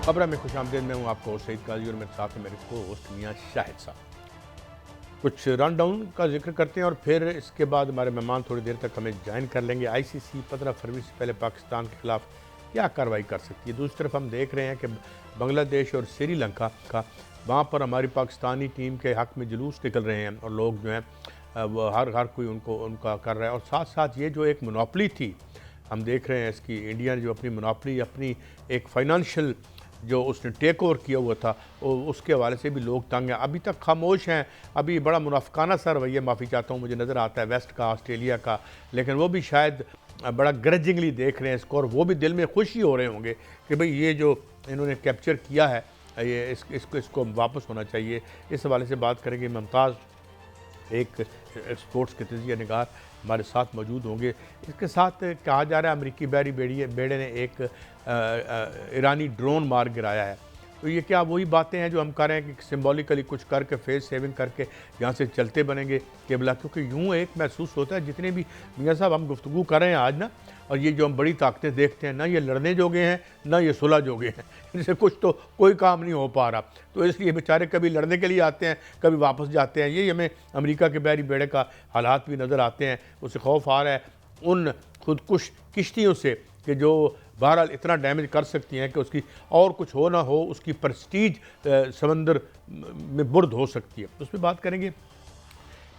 खबरें में खुशामदीद। मैं हूँ आपका होस्ट सईद काजी और मेरे साथ है मेरे को होस्ट मियाँ शाहिद साहब। कुछ रन डाउन का जिक्र करते हैं और फिर इसके बाद हमारे मेहमान थोड़ी देर तक हमें ज्वाइन कर लेंगे। आईसीसी 15 फरवरी से पहले पाकिस्तान के खिलाफ क्या कार्रवाई कर सकती है। दूसरी तरफ हम देख रहे हैं कि बांग्लादेश और श्रीलंका का वहाँ पर हमारी पाकिस्तानी टीम के हक़ में जुलूस निकल रहे हैं और लोग जो हैं वो हर कोई उनका कर रहा है। और साथ साथ ये जो एक मोनोपली थी, हम देख रहे हैं इसकी इंडिया ने जो अपनी मोनोपली, अपनी एक फाइनेंशियल जो उसने टेक ओवर किया हुआ था, उसके हवाले से भी लोग तंग हैं। अभी तक खामोश हैं। अभी बड़ा मुनाफिकाना सा रवैया, माफ़ी चाहता हूँ, मुझे नज़र आता है वेस्ट का, ऑस्ट्रेलिया का, लेकिन वो भी शायद बड़ा ग्रजिंगली देख रहे हैं इसको और वो भी दिल में खुशी हो रहे होंगे कि भाई ये जो इन्होंने कैप्चर किया है ये इसको वापस होना चाहिए। इस हवाले से बात करेंगे। मुमताज़ एक स्पोर्ट्स के तजिया निगार हमारे साथ मौजूद होंगे। इसके साथ कहा जा रहा है अमरीकी बहरी बेड़े ने एक ईरानी ड्रोन मार गिराया है। तो ये क्या वही बातें हैं जो हम कर रहे हैं कि सिंबॉलिकली कुछ करके फेस सेविंग करके यहाँ से चलते बनेंगे केबला? क्योंकि यूँ एक महसूस होता है जितने भी मियाँ साहब हम गुफ्तगू कर रहे हैं आज ना, और ये जो हम बड़ी ताकतें देखते हैं ना, ये लड़ने जोगे हैं ना ये सुलह जोगे हैं। इनसे कुछ तो कोई काम नहीं हो पा रहा। तो इसलिए बेचारे कभी लड़ने के लिए आते हैं, कभी वापस जाते हैं। यही हमें अमेरिका के बहरी बेड़े का हालात भी नज़र आते हैं। उससे खौफ आ रहा है उन खुदकुश किश्तियों से कि जो बहरहाल इतना डैमेज कर सकती हैं कि उसकी और कुछ हो ना हो, उसकी प्रेस्टीज समंदर में बुर्द हो सकती है। उस पर बात करेंगे।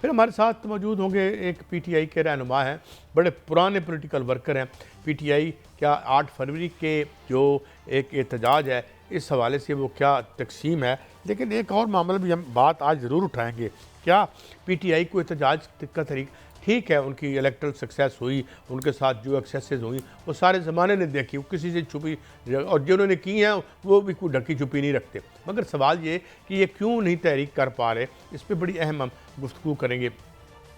फिर हमारे साथ मौजूद होंगे एक पीटीआई के रहनुमा हैं, बड़े पुराने पॉलिटिकल वर्कर हैं। पीटीआई क्या 8 फरवरी के जो एक एहतजाज है इस हवाले से वो क्या तकसीम है। लेकिन एक और मामला भी हम बात आज ज़रूर उठाएंगे। क्या पीटीआई को एहतजाज का तरीका ठीक है? उनकी इलेक्ट्रल सक्सेस हुई, उनके साथ जो एक्सेसेस हुई वो सारे ज़माने ने देखी, वो किसी से छुपी, और जिन्होंने की हैं वो भी कोई ढकी छुपी नहीं रखते। मगर सवाल ये कि ये क्यों नहीं तहरीक कर पा रहे, इस पर बड़ी अहम हम गुफ्तगू करेंगे।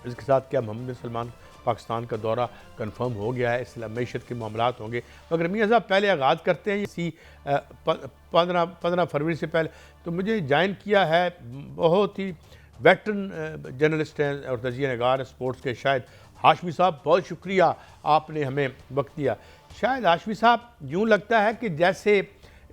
इसके साथ क्या मोहम्मद बिन सलमान पाकिस्तान का दौरा कंफर्म हो गया है, इसलिए मैशत के मामलात होंगे। मगर मियाँ साहब पहले आगाज़ करते हैं इसी 15 फरवरी से पहले। तो मुझे ज्वाइन किया है बहुत ही वेटरन जर्नलिस्ट हैं और तजिया निगार स्पोर्ट्स के शाहिद हाशमी साहब। बहुत शुक्रिया आपने हमें वक्त दिया। शाहिद हाशमी साहब, यूँ लगता है कि जैसे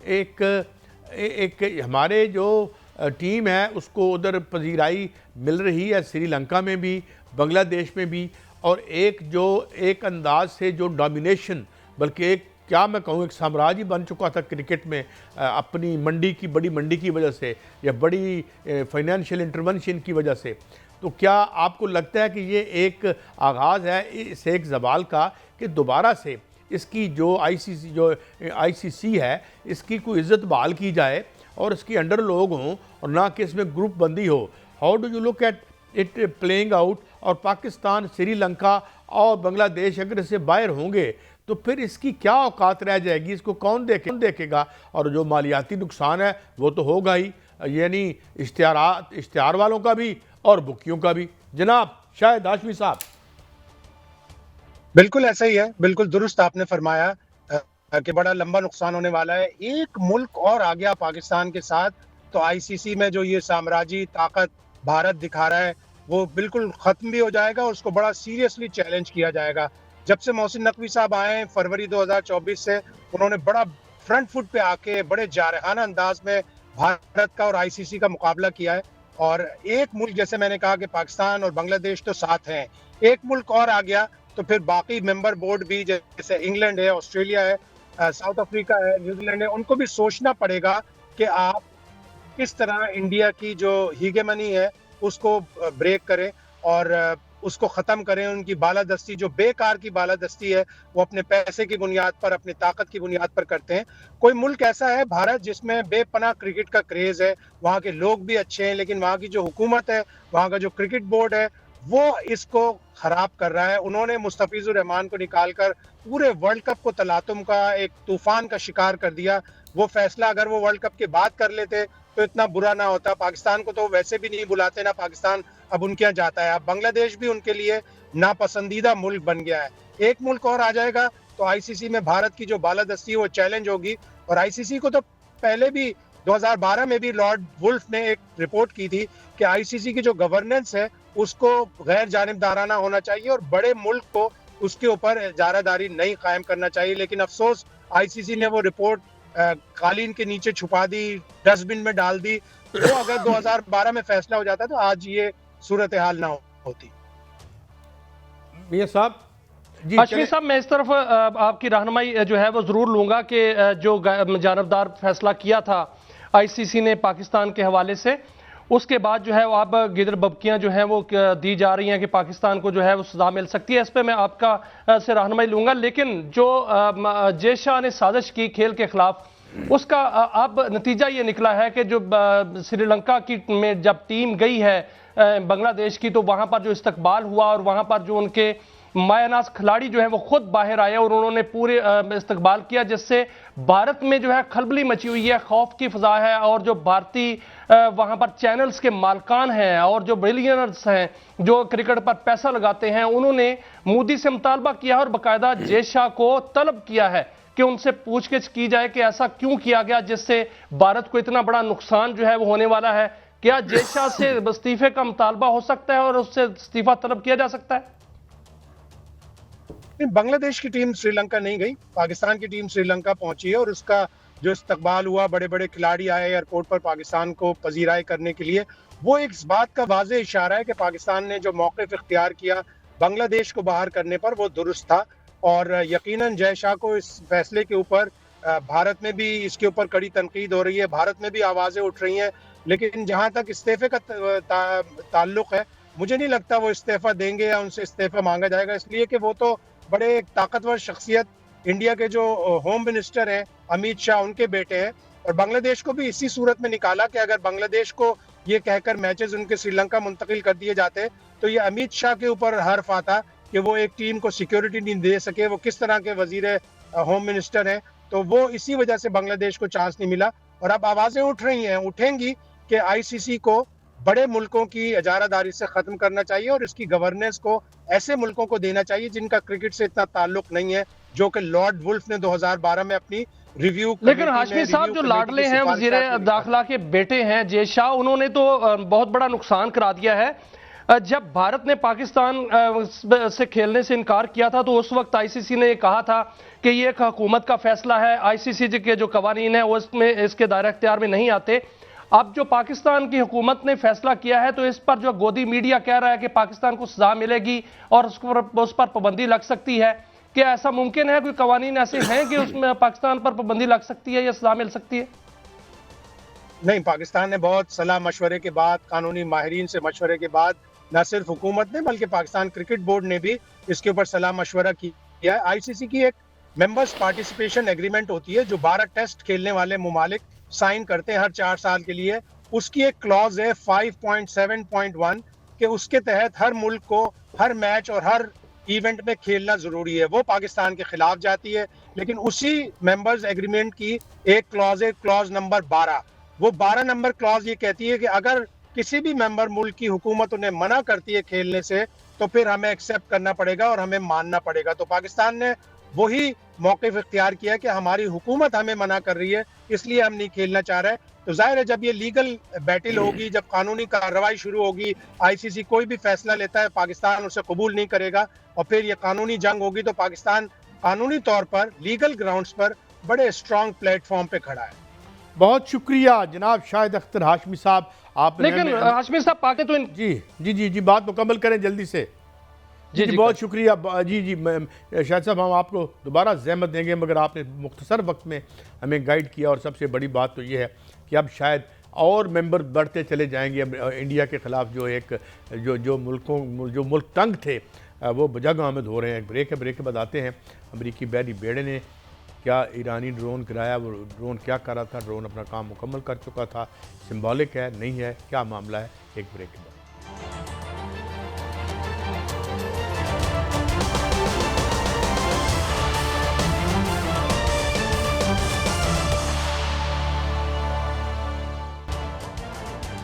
एक हमारे जो टीम है उसको उधर पजीराई मिल रही है, श्रीलंका में भी, बांग्लादेश में भी, और एक अंदाज से जो डोमिनेशन, बल्कि एक क्या मैं कहूँ एक साम्राज्य बन चुका था क्रिकेट में अपनी बड़ी मंडी की वजह से या बड़ी फाइनेंशियल इंटरवेंशन की वजह से। तो क्या आपको लगता है कि ये एक आगाज़ है इस एक ज़वाल का कि दोबारा से इसकी जो आईसीसी है इसकी कोई इज़्ज़त बहाल की जाए और इसके अंडर लोग हों और ना कि इसमें ग्रुप बंदी हो? How do you look at it playing out? और पाकिस्तान, श्रीलंका और बांग्लादेश अगर इससे बाहर होंगे तो फिर इसकी क्या औकात रह जाएगी? इसको कौन देखेगा? और जो मालियाती नुकसान है वो तो होगा ही, यानी इश्तिहार वालों का भी और बुकियों का भी। जनाब शाहिद हाशमी साहब। बिल्कुल ऐसा ही है, बिल्कुल दुरुस्त आपने फरमाया कि बड़ा लंबा नुकसान होने वाला है। एक मुल्क और आ गया पाकिस्तान के साथ, तो आईसीसी में जो ये साम्राज्य ताकत भारत दिखा रहा है वो बिल्कुल खत्म भी हो जाएगा और उसको बड़ा सीरियसली चैलेंज किया जाएगा। जब से मोहसिन नकवी साहब आए फरवरी 2024 से, उन्होंने बड़ा फ्रंट फुट पे आके बड़े जारहाना अंदाज में भारत का और आईसीसी का मुकाबला किया है। और एक मुल्क, जैसे मैंने कहा कि पाकिस्तान और बांग्लादेश तो साथ हैं, एक मुल्क और आ गया तो फिर बाकी मेंबर बोर्ड भी, जैसे इंग्लैंड है, ऑस्ट्रेलिया है, साउथ अफ्रीका है, न्यूजीलैंड है, उनको भी सोचना पड़ेगा कि आप किस तरह इंडिया की जो हीगेमनी है उसको ब्रेक करें और उसको ख़त्म करें। उनकी बालादस्ती, जो बेकार की बालादस्ती है, वो अपने पैसे की बुनियाद पर, अपनी ताकत की बुनियाद पर करते हैं। कोई मुल्क ऐसा है भारत जिसमें बेपनाह क्रिकेट का क्रेज़ है, वहाँ के लोग भी अच्छे हैं, लेकिन वहाँ की जो हुकूमत है, वहाँ का जो क्रिकेट बोर्ड है, वो इसको खराब कर रहा है। उन्होंने मुस्तफिजुर रहमान को निकालकर पूरे वर्ल्ड कप को तलातुम का एक तूफान का शिकार कर दिया। वो फैसला अगर वो वर्ल्ड कप के बाद कर लेते तो इतना बुरा ना होता। पाकिस्तान को तो वैसे भी नहीं बुलाते, ना पाकिस्तान अब उनके यहाँ जाता है। अब बांग्लादेश भी उनके लिए नापसंदीदा मुल्क बन गया है। एक मुल्क और आ जाएगा तो आईसीसी में भारत की जो बालादस्ती है वो चैलेंज होगी। और आईसीसी को तो पहले भी 2012 में भी लॉर्ड वुल्फ ने एक रिपोर्ट की थी कि आईसीसी की जो गवर्नेंस है उसको गैर जानिबदाराना होना चाहिए और बड़े मुल्क को उसके ऊपर जारादारी नहीं कायम करना चाहिए। लेकिन अफसोस आईसीसी ने वो रिपोर्ट कालीन के नीचे छुपा दी, डस्टबिन में डाल दी। वो अगर 2012 में फैसला हो जाता तो आज ये सूरत हाल ना होती। मियां साहब जी हाशमी साहब, मैं इस तरफ आपकी रहनुमाई जो है वो जरूर लूंगा कि जो जानबदार फैसला किया था आईसीसी ने पाकिस्तान के हवाले से, उसके बाद जो है वो अब गिदर बबकियां जो है वो दी जा रही हैं कि पाकिस्तान को जो है वो सजा मिल सकती है। इस पर मैं आपका से रहनुमाई लूंगा, लेकिन जो जय शाह ने साजिश की खेल के खिलाफ, उसका अब नतीजा ये निकला है कि जो श्रीलंका की में जब टीम गई है बांग्लादेश की, तो वहां पर जो इस्तकबाल हुआ और वहां पर जो उनके मायानाज खिलाड़ी जो है वो खुद बाहर आए और उन्होंने पूरे इस्तकबाल किया, जिससे भारत में जो है खलबली मची हुई है, खौफ की फजा है। और जो भारतीय वहां पर चैनल्स के मालकान हैं और जो बिलियनर्स हैं जो क्रिकेट पर पैसा लगाते हैं, उन्होंने मोदी से मुतालबा किया और बाकायदा जय शाह को तलब किया है कि उनसे पूछगिछ की जाए कि ऐसा क्यों किया गया जिससे भारत को इतना बड़ा नुकसान जो है वो होने वाला है। क्या जय शाह से इस्तीफे का मुतालबा हो सकता है और उससे इस्तीफा तलब किया जा सकता है? बांग्लादेश की टीम श्रीलंका नहीं गई, पाकिस्तान की टीम श्रीलंका पहुंची है और उसका जो इस्तकबाल हुआ, बड़े बड़े खिलाड़ी आए एयरपोर्ट पर पाकिस्तान को पजीराई करने के लिए, वो एक इस बात का वाज़ेह इशारा है कि पाकिस्तान ने जो मौक़िफ़ इख्तियार किया बांग्लादेश को बाहर करने पर, वो दुरुस्त था। और यकीनन जय शाह को इस फैसले के ऊपर भारत में भी इसके ऊपर कड़ी तनकीद हो रही है, भारत में भी आवाज़ें उठ रही हैं। लेकिन जहाँ तक इस्तीफे का ताल्लुक है, मुझे नहीं लगता वो इस्तीफा देंगे या उनसे इस्तीफा मांगा जाएगा, इसलिए कि वो तो बड़े एक ताकतवर शख्सियत, इंडिया के जो होम मिनिस्टर हैं अमित शाह, उनके बेटे हैं। और बांग्लादेश को भी इसी सूरत में निकाला कि अगर बांग्लादेश को ये कहकर मैचेस उनके श्रीलंका मुंतकिल कर दिए जाते तो ये अमित शाह के ऊपर हर्फ आता कि वो एक टीम को सिक्योरिटी नहीं दे सके, वो किस तरह के वजीर होम मिनिस्टर हैं। तो वो इसी वजह से बांग्लादेश को चांस नहीं मिला। और अब आवाजें उठ रही हैं, उठेंगी कि आईसीसी को बड़े मुल्कों की इजारादारी से खत्म करना चाहिए और इसकी गवर्नेंस को ऐसे मुल्कों को देना चाहिए जिनका क्रिकेट से इतना ताल्लुक नहीं है, जो कि लॉर्ड वुल्फ ने 2012 में अपनी रिव्यू। लेकिन हाशमी साहब, जो लाडले हैं वजीर दाखिला के बेटे हैं जय शाह, उन्होंने तो बहुत बड़ा नुकसान करा दिया है। जब भारत ने पाकिस्तान से खेलने से इनकार किया था तो उस वक्त आईसीसी ने कहा था कि ये एक हुकूमत का फैसला है, आईसीसी के जो कवानीन है उसमें इसके दायरा इख्तियार में नहीं आते। अब जो पाकिस्तान की हुकूमत ने फैसला किया है तो इस पर जो गोदी मीडिया कह रहा है कि पाकिस्तान को सजा मिलेगी और उस पर पाबंदी लग सकती है। क्या ऐसा मुमकिन है, कोई कवानीन ऐसे हैं कि उसमें पाकिस्तान पर पाबंदी लग सकती है या सजा मिल सकती है? नहीं, पाकिस्तान ने बहुत सलाह मशवरे के बाद, कानूनी माहिरीन से मशवरे के बाद, न सिर्फ हुकूमत ने बल्कि पाकिस्तान क्रिकेट बोर्ड ने भी इसके ऊपर सलाह मशवरा किया है। आईसीसी की एक मेंबर्स पार्टिसिपेशन एग्रीमेंट होती है जो 12 टेस्ट खेलने वाले मुमालिक साइन करते हैं हर 4 साल के लिए। उसकी एक क्लॉज है 5.7.1 कि उसके तहत हर मुल्क को हर मैच और हर इवेंट में खेलना जरूरी है। वो पाकिस्तान के खिलाफ जाती है, लेकिन उसी मेंबर्स एग्रीमेंट की एक क्लॉज है, क्लॉज नंबर 12। वो 12 नंबर क्लॉज ये कहती है कि अगर किसी भी मेंबर मुल्क की हुकूमत उन्हें मना करती है खेलने से तो फिर हमें एक्सेप्ट करना पड़ेगा और हमें मानना पड़ेगा। तो पाकिस्तान ने वही मौक़िफ़ इख्तियार किया कि हमारी हुकूमत हमें मना कर रही है, इसलिए हम नहीं खेलना चाह रहे। तो जाहिर है जब ये लीगल बैटल होगी, जब कानूनी कार्रवाई शुरू होगी, आईसीसी कोई भी फैसला लेता है पाकिस्तान उसे कबूल नहीं करेगा और फिर ये कानूनी जंग होगी। तो पाकिस्तान कानूनी तौर पर लीगल ग्राउंड्स पर बड़े स्ट्रॉन्ग प्लेटफॉर्म पे खड़ा है। बहुत शुक्रिया जनाब शाहिद अख्तर हाशमी साहब। आप लेकिन हाशमी साहब पाके तो जी जी जी जी बात मुकम्मल करें जल्दी से। जी जी बहुत शुक्रिया। जी जी शाहिद साहब, हम आपको दोबारा ज़हमत देंगे, मगर आपने मुख्तसर वक्त में हमें गाइड किया। और सबसे बड़ी बात तो ये है कि अब शायद और मेंबर बढ़ते चले जाएंगे। अब इंडिया के ख़िलाफ़ जो एक जो मुल्क तंग थे वो बजग आमद हो रहे हैं। ब्रेक है, ब्रेक के बाद आते हैं। अमरीकी बहरी बेड़े ने क्या ईरानी ड्रोन गिराया, वो ड्रोन क्या कर रहा था, ड्रोन अपना काम मुकम्मल कर चुका था, सिंबॉलिक है नहीं है, क्या मामला है, एक ब्रेक के बाद।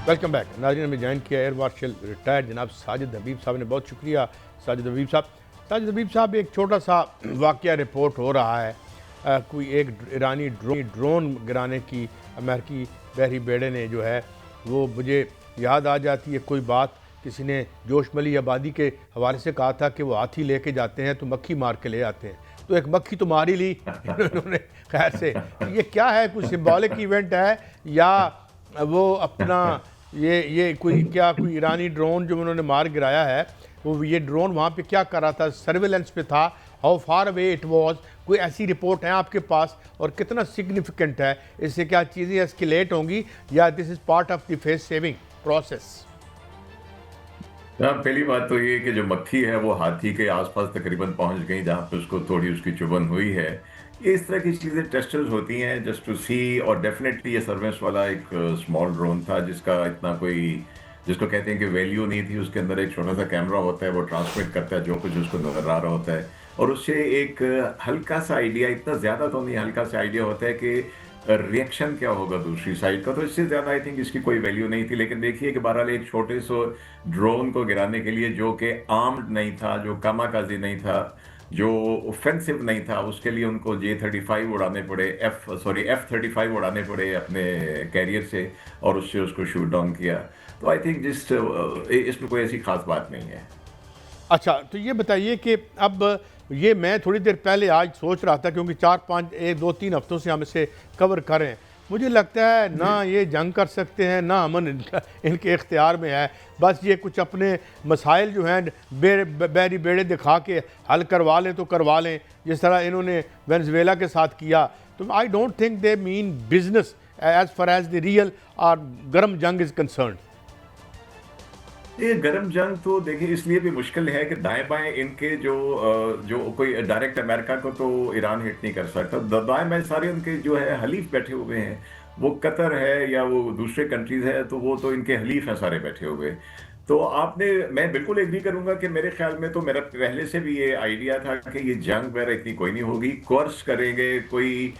Welcome back. नाज़रीन, में ज्वाइन किया एयर मार्शल रिटायर्ड जनाब साजिद हबीब साहब ने। बहुत शुक्रिया साजिद हबीब साहब। साजिद हबीब साहब, एक छोटा सा वाक़या रिपोर्ट हो रहा है। कोई एक ईरानी ड्रोन गिराने की अमेरिकी बहरी बेड़े ने जो है, वो मुझे याद आ जाती है कोई बात, किसी ने जोशमली आबादी के हवाले से कहा था कि वो हाथी लेके जाते हैं तो मक्खी मार के ले आते हैं। तो एक मक्खी तो मार ही ली इन्होंने। खैर से ये क्या है, कुछ सिंबॉलिक इवेंट है या वो अपना ये कोई ईरानी ड्रोन जो उन्होंने मार गिराया है, वो ये ड्रोन वहाँ पे क्या कर रहा था, सर्वेलेंस पे था, how far away it was, कोई ऐसी रिपोर्ट है आपके पास, और कितना सिग्निफिकेंट है, इससे क्या चीज़ें एस्केलेट होंगी या this is part of the face saving process? पहली बात तो ये कि जो मक्खी है वो हाथी के आसपास तकरीबन पहुंच गई जहां पे उसको थोड़ी उसकी चुभन हुई है। ये इस तरह की चीज़ें टेस्टर्स होती हैं जस्ट टू सी, और डेफिनेटली ये सर्वेलेंस वाला एक स्मॉल ड्रोन था जिसका इतना कोई, जिसको कहते हैं कि वैल्यू नहीं थी। उसके अंदर एक छोटा सा कैमरा होता है, वो ट्रांसमिट करता है जो कुछ उसको नजर आ रहा होता है, और उससे एक हल्का सा आइडिया, इतना ज़्यादा तो नहीं, हल्का सा आइडिया होता है कि रिएक्शन क्या होगा दूसरी साइड का। तो इससे ज़्यादा आई थिंक इसकी कोई वैल्यू नहीं थी। लेकिन देखिए कि बहरहाल एक छोटे से ड्रोन को गिराने के लिए, जो कि आर्म्ड नहीं था, जो कामाकाजी नहीं था, जो ऑफेंसिव नहीं था, उसके लिए उनको J-35 उड़ाने पड़े, F-35 उड़ाने पड़े अपने कैरियर से, और उससे उसको शूट डाउन किया। तो आई थिंक इसमें कोई ऐसी खास बात नहीं है। अच्छा, तो ये बताइए कि अब ये मैं थोड़ी देर पहले आज सोच रहा था, क्योंकि 4-5-1-2-3 हफ्तों से हम इसे कवर करें, मुझे लगता है ना ये जंग कर सकते हैं ना अमन इनके इख्तियार में है। बस ये कुछ अपने मसाइल जो हैं बैरी बेड़े दिखा के हल करवा लें तो करवा लें, जिस तरह इन्होंने वेनेजुएला के साथ किया। तो I don't think they mean business as far as the real और गर्म जंग इज़ कंसर्न। ये गर्म जंग तो देखिए इसलिए भी मुश्किल है कि दाएं बाएं इनके जो कोई डायरेक्ट अमेरिका को तो ईरान हिट नहीं कर सकता। दाएं बाएं सारे उनके जो है हलीफ बैठे हुए हैं, वो कतर है या वो दूसरे कंट्रीज है, तो वो तो इनके हलीफ हैं सारे बैठे हुए। तो मैं बिल्कुल एग्री करूंगा कि मेरे ख्याल में तो मेरा पहले से भी ये आइडिया था कि ये जंग वगैरह इतनी कोई नहीं होगी, कोर्स करेंगे कोई,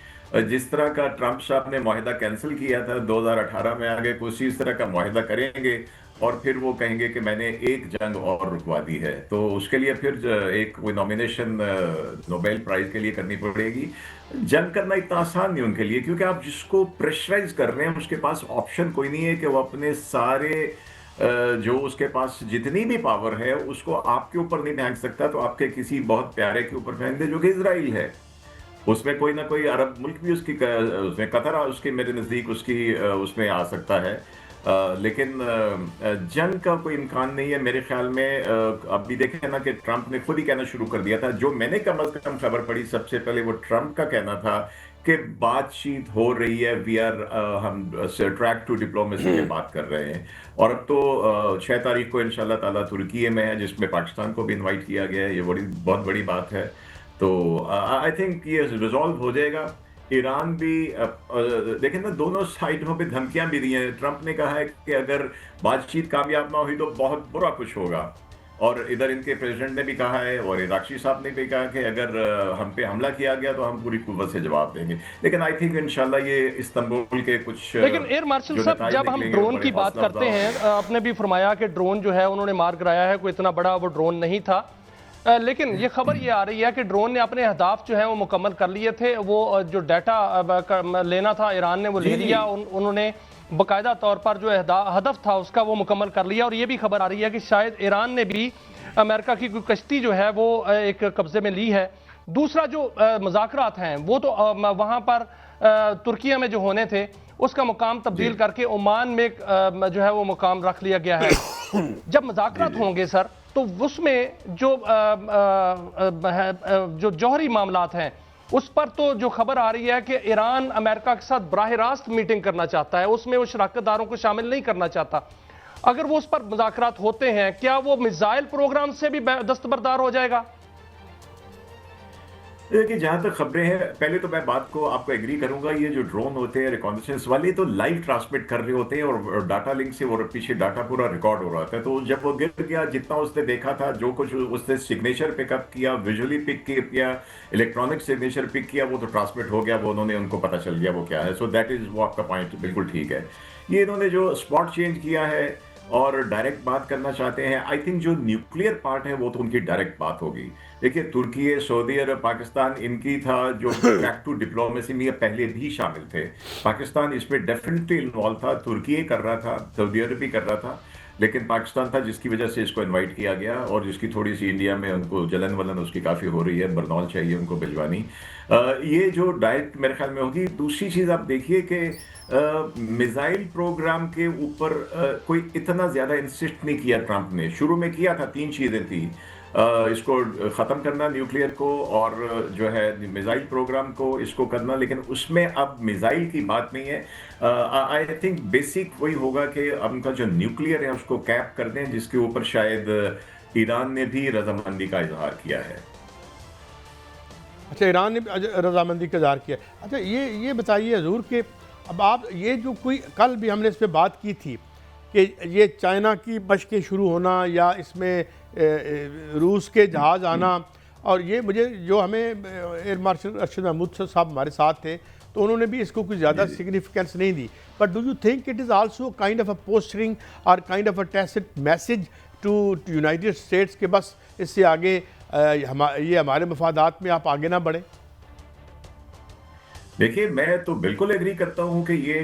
जिस तरह का ट्रंप साहब ने माहिदा कैंसिल किया था 2018 में, आगे कुछ इस तरह का माहिदा करेंगे और फिर वो कहेंगे कि मैंने एक जंग और रुकवा दी है। तो उसके लिए फिर एक कोई नॉमिनेशन नोबेल प्राइज के लिए करनी पड़ेगी। जंग करना इतना आसान नहीं उनके लिए, क्योंकि आप जिसको प्रेशराइज कर रहे हैं उसके पास ऑप्शन कोई नहीं है कि वो अपने सारे जो उसके पास जितनी भी पावर है उसको आपके ऊपर नहीं फेंक सकता, तो आपके किसी बहुत प्यारे के ऊपर फेंक दे, जो कि इजराइल है। उसमें कोई ना कोई अरब मुल्क भी उसमें कतर उसके मेरे नज़दीक उसमें आ सकता है। लेकिन जंग का कोई इम्कान नहीं है मेरे ख्याल में। अभी देखें ना कि ट्रंप ने खुद ही कहना शुरू कर दिया था, जो मैंने कम अज कम खबर पढ़ी सबसे पहले वो ट्रंप का कहना था कि बातचीत हो रही है, हम ट्रैक टू डिप्लोमेसी की बात कर रहे हैं। और अब तो 6 तारीख को इंशाल्लाह ताला तुर्की में है, जिसमें पाकिस्तान को भी इन्वाइट किया गया है। ये बहुत बड़ी बात है। तो आई थिंक ये रिजॉल्व हो जाएगा। ईरान भी देखें ना, दोनों साइडों पे धमकियां भी दी हैं। ट्रंप ने कहा है कि अगर बातचीत कामयाब ना हुई तो बहुत बुरा कुछ होगा, और इधर इनके प्रेसिडेंट ने भी कहा है, और इराक़ी साहब ने भी कहा कि अगर हम पे हमला किया गया तो हम पूरी कुव्वत से जवाब देंगे। लेकिन आई थिंक इंशाल्लाह ये इस्तांबुल के कुछ, लेकिन एयर मार्शल साहब, जब हम ड्रोन की बात करते हैं, आपने भी फरमाया कि ड्रोन जो है उन्होंने मार गिराया है, कोई इतना बड़ा वो ड्रोन नहीं था। लेकिन ये खबर ये आ रही है कि ड्रोन ने अपने अहदाफ जो है वो मुकम्मल कर लिए थे। वो जो डाटा लेना था ईरान ने वो ले लिया, उन्होंने बाकायदा तौर पर जो हदफ था उसका वो मुकम्मल कर लिया। और ये भी खबर आ रही है कि शायद ईरान ने भी अमेरिका की कोई कश्ती जो है वो एक कब्जे में ली है। दूसरा जो मुज़ाकरात हैं वो तो वहाँ पर तुर्किया में जो होने थे उसका मुकाम तब्दील करके ओमान में जो है वो मुकाम रख लिया गया है। जब मुज़ाकरात होंगे सर, तो उसमें जो जौहरी मामलात हैं उस पर तो जो खबर आ रही है कि ईरान अमेरिका के साथ बराह रास्त मीटिंग करना चाहता है, उसमें वो शराकतदारों को शामिल नहीं करना चाहता। अगर वो उस पर मुज़ाकरात होते हैं, क्या वो मिसाइल प्रोग्राम से भी दस्तबरदार हो जाएगा? देखिए, जहां तक खबरें हैं, पहले तो मैं बात को आपको एग्री करूंगा, ये जो ड्रोन होते हैं रिकॉन्नेसेंस वाले तो लाइव ट्रांसमिट कर रहे होते हैं, और डाटा लिंक से वो पीछे डाटा पूरा रिकॉर्ड हो रहा था। तो जब वो गिर गया, जितना उसने देखा था, जो कुछ उसने सिग्नेचर पिकअप किया, विजुअली पिक किया, इलेक्ट्रॉनिक सिग्नेचर पिक किया, वो तो ट्रांसमिट हो गया, वो उनको पता चल गया वो क्या है। सो दैट इज वो आपका पॉइंट बिल्कुल ठीक है। ये इन्होंने जो स्पॉट चेंज किया है और डायरेक्ट बात करना चाहते हैं, आई थिंक जो न्यूक्लियर पार्ट है वो तो उनकी डायरेक्ट बात होगी। देखिए, तुर्की, सऊदी अरब, पाकिस्तान इनकी था जो बैक टू डिप्लोमेसी में पहले भी शामिल थे। पाकिस्तान इसमें डेफिनेटली इन्वॉल्व था, तुर्की कर रहा था, सऊदी अरब भी कर रहा था। लेकिन पाकिस्तान था जिसकी वजह से इसको इनवाइट किया गया, और जिसकी थोड़ी सी इंडिया में उनको जलन वलन उसकी काफ़ी हो रही है, बरनौल चाहिए उनको भिजवानी। ये जो डाइट मेरे ख्याल में होगी। दूसरी चीज़ आप देखिए कि मिसाइल प्रोग्राम के ऊपर कोई इतना ज़्यादा इंसिस्ट नहीं किया ट्रंप ने। शुरू में किया था, 3 चीज़ें थी, इसको ख़त्म करना न्यूक्लियर को, और जो है मिसाइल प्रोग्राम को इसको करना, लेकिन उसमें अब मिसाइल की बात नहीं है। आई थिंक बेसिक वही होगा कि अब उनका जो न्यूक्लियर है उसको कैप कर दें, जिसके ऊपर शायद ईरान ने भी रजामंदी का इजहार किया है। अच्छा, ईरान ने रजामंदी का इजहार किया। अच्छा, ये बताइए हजूर कि अब आप ये जो कोई कल भी हमने इस पर बात की थी कि ये चाइना की मशक़ें शुरू होना या इसमें रूस के जहाज़ आना, और ये मुझे जो हमें एयर मार्शल अरशद महमूद साहब हमारे साथ थे तो उन्होंने भी इसको कुछ ज़्यादा सिग्निफिकेंस नहीं दी। But do you think it is also kind of a posturing or kind of a tacit message to United States के बस इससे आगे ये हमारे मफादात में आप आगे ना बढ़े? देखिए, मैं तो बिल्कुल एग्री करता हूं कि ये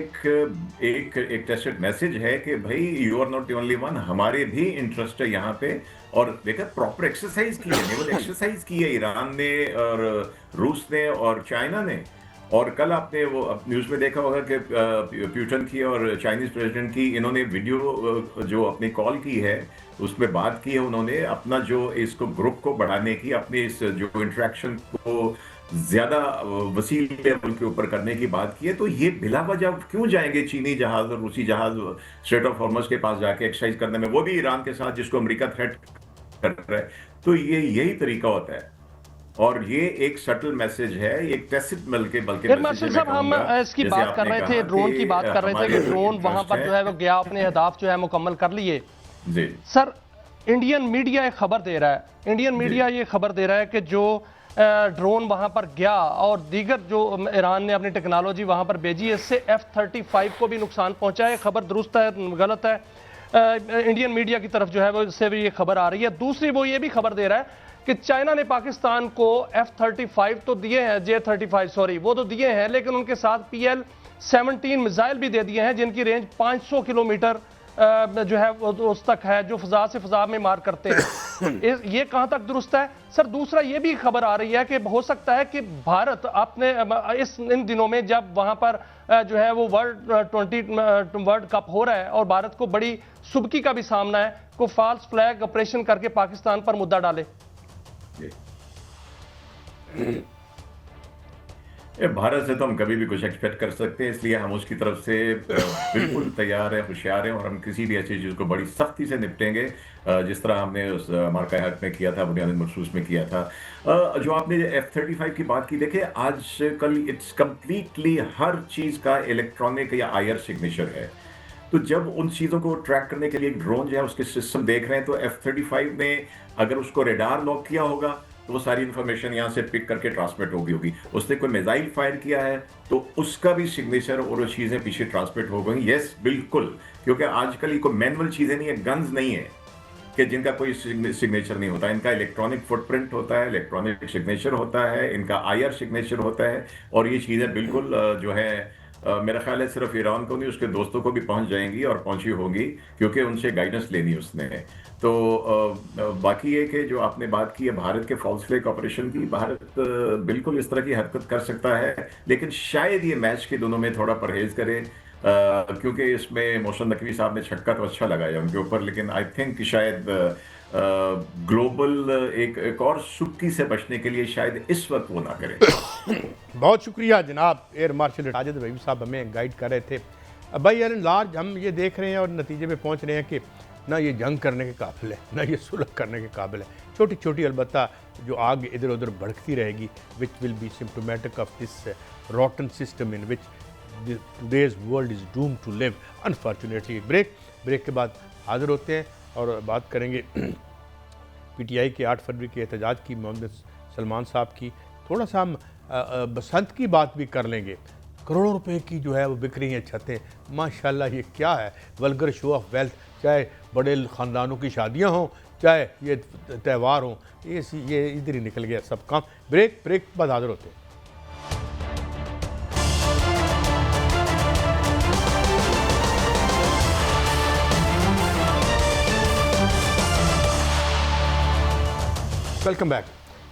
एक टेस्टेड मैसेज है कि भाई you are not the only one, हमारे भी इंटरेस्ट है यहाँ पे। और देखा, प्रॉपर एक्सरसाइज की है, नेवल एक्सरसाइज की है ईरान ने और रूस ने और चाइना ने। और कल आपने वो न्यूज़ में देखा होगा कि प्यूटन की और चाइनीज प्रेसिडेंट की इन्होंने वीडियो जो अपनी कॉल की है उसमें बात की है, उन्होंने अपना जो इसको ग्रुप को बढ़ाने की, अपने इस जो इंटरेक्शन को ज्यादा वसी लेवल के ऊपर करने की बात की है। तो ये बिला वजह क्यों जाएंगे चीनी जहाज और रूसी जहाज स्ट्रेट ऑफ हॉर्मज के पास जाके एक्सरसाइज करने में, वो भी ईरान के साथ जिसको अमेरिका थ्रेट कर रहा है। तो ये यही तरीका होता है, और ये एक सटल मैसेज है, एक टैसिट बल्कि मार्शल साहब, हम इसकी बात कर रहे थे, ड्रोन की बात कर रहे थे कि ड्रोन वहां पर जो है वो गया, अपने अहदाफ जो है मुकम्मल कर लिए। जी सर, इंडियन मीडिया एक खबर दे रहा है, इंडियन मीडिया ये खबर दे रहा है कि जो ड्रोन वहां पर गया और दीगर जो ईरान ने अपनी टेक्नोलॉजी वहां पर भेजी है, इससे F-35 को भी नुकसान पहुंचा है। खबर दुरुस्त है गलत है? इंडियन मीडिया की तरफ जो है वो इससे भी ये खबर आ रही है। दूसरी वो ये भी खबर दे रहा है कि चाइना ने पाकिस्तान को F-35 तो दिए हैं, J-35 सॉरी, वो तो दिए हैं, लेकिन उनके साथ PL-17 मिसाइल भी दे दिए हैं जिनकी रेंज 500 किलोमीटर जो है उस तक है, जो फजा से फजा में मार करते हैं। ये कहां तक दुरुस्त है सर? दूसरा ये भी खबर आ रही है कि हो सकता है कि भारत अपने इन दिनों में जब वहां पर जो है वो वर्ल्ड कप हो रहा है और भारत को बड़ी सुबकी का भी सामना है, को फॉल्स फ्लैग ऑपरेशन करके पाकिस्तान पर मुद्दा डाले। भारत से तो हम कभी भी कुछ एक्सपेक्ट कर सकते हैं, इसलिए हम उसकी तरफ से बिल्कुल तैयार हैं, होशियार हैं, और हम किसी भी ऐसी चीज़ को बड़ी सख्ती से निपटेंगे, जिस तरह हमने उस मार्का हक में किया था, बुनियादी मखसूस में किया था। जो आपने F-35 की बात की, देखिए आज कल इट्स कम्प्लीटली हर चीज़ का इलेक्ट्रॉनिक या IR सिग्नेचर है। तो जब उन चीज़ों को ट्रैक करने के लिए एक ड्रोन जो है उसके सिस्टम देख रहे हैं, तो F-35 ने अगर उसको रेडार लॉक किया होगा तो वो सारी इंफॉर्मेशन यहाँ से पिक करके ट्रांसमिट होगी। उसने कोई मिसाइल फायर किया है तो उसका भी सिग्नेचर और वो चीज़ें पीछे ट्रांसमिट हो गई। यस, बिल्कुल, क्योंकि आजकल ये कोई मैनुअल चीज़ें नहीं है, गन्स नहीं है कि जिनका कोई सिग्नेचर नहीं होता। इनका इलेक्ट्रॉनिक फुटप्रिंट होता है, इलेक्ट्रॉनिक सिग्नेचर होता है, इनका IR सिग्नेचर होता है, और ये चीज़ें बिल्कुल जो है मेरा ख्याल है सिर्फ ईरान को नहीं, उसके दोस्तों को भी पहुंच जाएंगी और पहुंची होगी, क्योंकि उनसे गाइडेंस लेनी उसने। तो बाकी ये कि जो आपने बात की है भारत के फॉल्स फ्लैग ऑपरेशन की, भारत बिल्कुल इस तरह की हरकत कर सकता है, लेकिन शायद ये मैच के दोनों में थोड़ा परहेज करे, क्योंकि इसमें मोहसिन नकवी साहब ने छक्का तो अच्छा लगाया उनके ऊपर, लेकिन आई थिंक शायद ग्लोबल एक और सुक्की से बचने के लिए शायद इस वक्त वो ना करें। बहुत शुक्रिया जनाब एयर मार्शल साजिद रहीम साहब, हमें गाइड कर रहे थे। अब भाई यार लार्ज हम ये देख रहे हैं और नतीजे पे पहुंच रहे हैं कि ना ये जंग करने के काबिल है, ना ये सुलह करने के काबिल है। छोटी छोटी अलबत्ता जो आग इधर उधर भड़कती रहेगी, which will be symptomatic of this rotten system in which today's world is doom to live unfortunately. Break के बाद हाजिर होते हैं और बात करेंगे PTI के 8 फरवरी के एहतजाज की, मोहम्मद सलमान साहब की, थोड़ा सा हम बसंत की बात भी कर लेंगे। करोड़ों रुपए की जो है वो बिक रही हैं छतें, माशाल्लाह, ये क्या है? वल्गर शो ऑफ वेल्थ, चाहे बड़े ख़ानदानों की शादियां हों, चाहे ये त्यौहार हों, ये इधर ही निकल गया सब काम। ब्रेक बाद हाजिर होते हैं। वेलकम बैक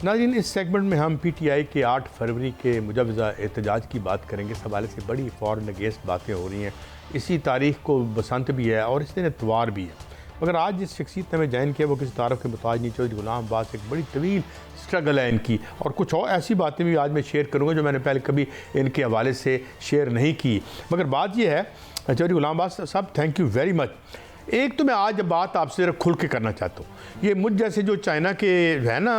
नाज़रीन। इस सेगमेंट में हम PTI के 8 फरवरी के मुजवज़ा एहतजाज की बात करेंगे। इस हवाले से बड़ी फ़ौरन अगेंस्ट बातें हो रही हैं। इसी तारीख़ को बसंत भी है और इस दिन इतवार भी है, मगर आज जिस शख्सियत ने हमें ज्वाइन किया वो किसी तारफ़ के मुताज नहीं। चौधरी गुलाम अब्बास एक बड़ी तवील स्ट्रगल है इनकी, और कुछ और ऐसी बातें भी आज मैं शेयर करूँगा जो मैंने पहले कभी इनके हवाले से शेयर नहीं की। मगर बात यह है चौधरी गुलाम अब्बास साहब, थैंक यू वेरी मच। एक तो मैं आज बात आपसे ज़रा खुल के करना चाहता हूँ। ये मुझ जैसे जो चाइना के है ना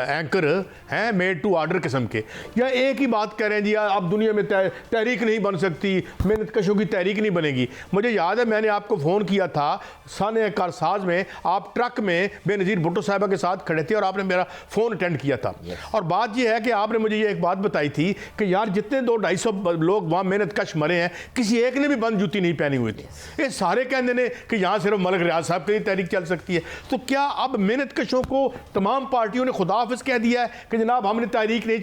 एंकर हैं, मेड टू ऑर्डर किस्म के, या एक ही बात कर रहे हैं जी अब दुनिया में तहरीक नहीं बन सकती, मेहनत कशों की तहरीक नहीं बनेगी। मुझे याद है मैंने आपको फ़ोन किया था सन कारसाज में, आप ट्रक में बेनज़ीर भुट्टो साहिबा के साथ खड़े थे और आपने मेरा फ़ोन अटेंड किया था। और बात यह है कि आपने मुझे ये एक बात बताई थी कि यार जितने 200-250 लोग वहाँ मेहनत कश मरे हैं, किसी एक ने भी बंद जूती नहीं पहनी हुई थी। ये सारे कहते ने कि यहाँ सिर्फ मलिक रियाज साहब की तहरीक चल सकती है। तो क्या अब मेहनत कशों को तमाम पार्टियों ने खुदा हाफिज कह दिया है कि जनाब हमने तहरीक नहीं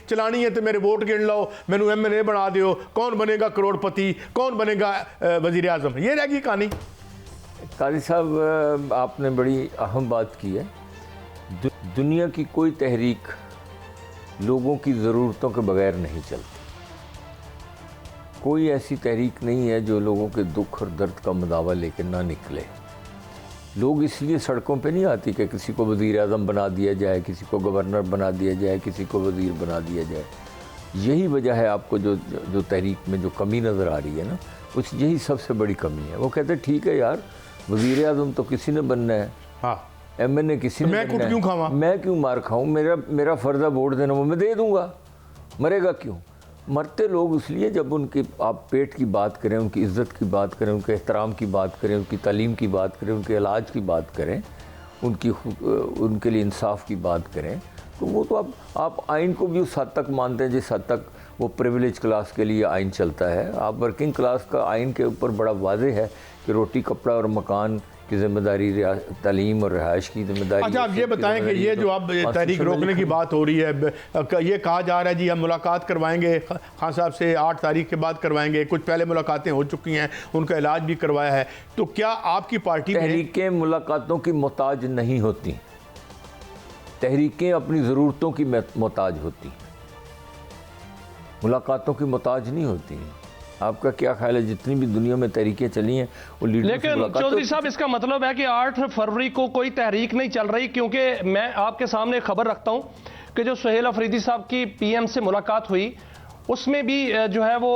चलानी है तो मेरे वोट गिन लो, मैनू MNA बना दो, कौन बनेगा करोड़पति, कौन बनेगा वज़ीर आज़म? ये रहेगी कहानी। कारी साहब, आपने बड़ी अहम बात की है। दुनिया की कोई तहरीक लोगों की ज़रूरतों के बगैर नहीं चलती। कोई ऐसी तहरीक नहीं है जो लोगों के दुख और दर्द का मुदावा लेकर ना निकले। लोग इसलिए सड़कों पे नहीं आती कि किसी को वज़ीर आज़म बना दिया जाए, किसी को गवर्नर बना दिया जाए, किसी को वज़ीर बना दिया जाए। यही वजह है आपको जो तहरीक में जो कमी नज़र आ रही है ना, उस यही सबसे बड़ी कमी है। वो कहते हैं ठीक है यार, वज़ीर आज़म तो किसी ने बनना है, हाँ MNA किसी ने बनना है, मैं क्यों मार खाऊँ? मेरा फ़र्ज़ है वोट देना, वो मैं दे दूँगा, मरेगा क्यों? मरते लोग इसलिए जब उनके आप पेट की बात करें, उनकी इज़्ज़त की बात करें, उनके एहतराम की बात करें, उनकी तालीम की बात करें, उनके इलाज की बात करें, उनके लिए इंसाफ की बात करें, तो वो तो आप आइन को भी उस हद तक मानते हैं जिस हद तक वो प्रिविलेज क्लास के लिए आइन चलता है। आप वर्किंग क्लास का आइन के ऊपर बड़ा वाज़ेह है कि रोटी कपड़ा और मकान की जिम्मेदारी, तालीम और रिहाइश की जिम्मेदारी। अच्छा, आप ये बताएं कि ये जो अब तहरीक रोकने की बात हो रही है, ये कहा जा रहा है जी हम मुलाकात करवाएंगे खान साहब से, 8 तारीख के बाद करवाएंगे, कुछ पहले मुलाकातें हो चुकी हैं, उनका इलाज भी करवाया है, तो क्या आपकी पार्टी तहरीकें मुलाकातों की मोहताज नहीं होती? तहरीकें अपनी ज़रूरतों की मोहताज होती, मुलाकातों की मोहताज नहीं होती। आपका क्या ख्याल है, जितनी भी दुनिया में तहरीकें चली हैं वो लीडर? लेकिन चौधरी साहब, इसका मतलब है कि 8 फरवरी को कोई तहरीक नहीं चल रही, क्योंकि मैं आपके सामने खबर रखता हूं कि जो सुहेल अफरीदी साहब की PM से मुलाकात हुई उसमें भी जो है वो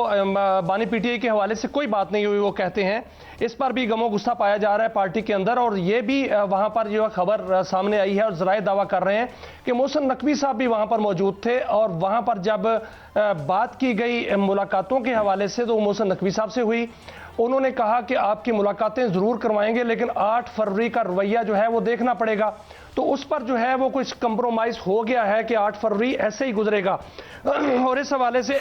बानी PTI के हवाले से कोई बात नहीं हुई। वो कहते हैं इस पर भी गमो गुस्सा पाया जा रहा है पार्टी के अंदर, और ये भी वहां पर जो खबर सामने आई है और ज़राए दावा कर रहे हैं कि मोहसिन नकवी साहब भी वहां पर मौजूद थे, और वहां पर जब बात की गई मुलाकातों के हवाले से तो मोहसिन नकवी साहब से हुई। उन्होंने कहा कि आपकी मुलाकातें ज़रूर करवाएंगे, लेकिन 8 फरवरी का रवैया जो है वो देखना पड़ेगा। तो उस पर जो है वो कुछ कंप्रोमाइज़ हो गया है कि 8 फरवरी ऐसे ही गुजरेगा। और इस हवाले से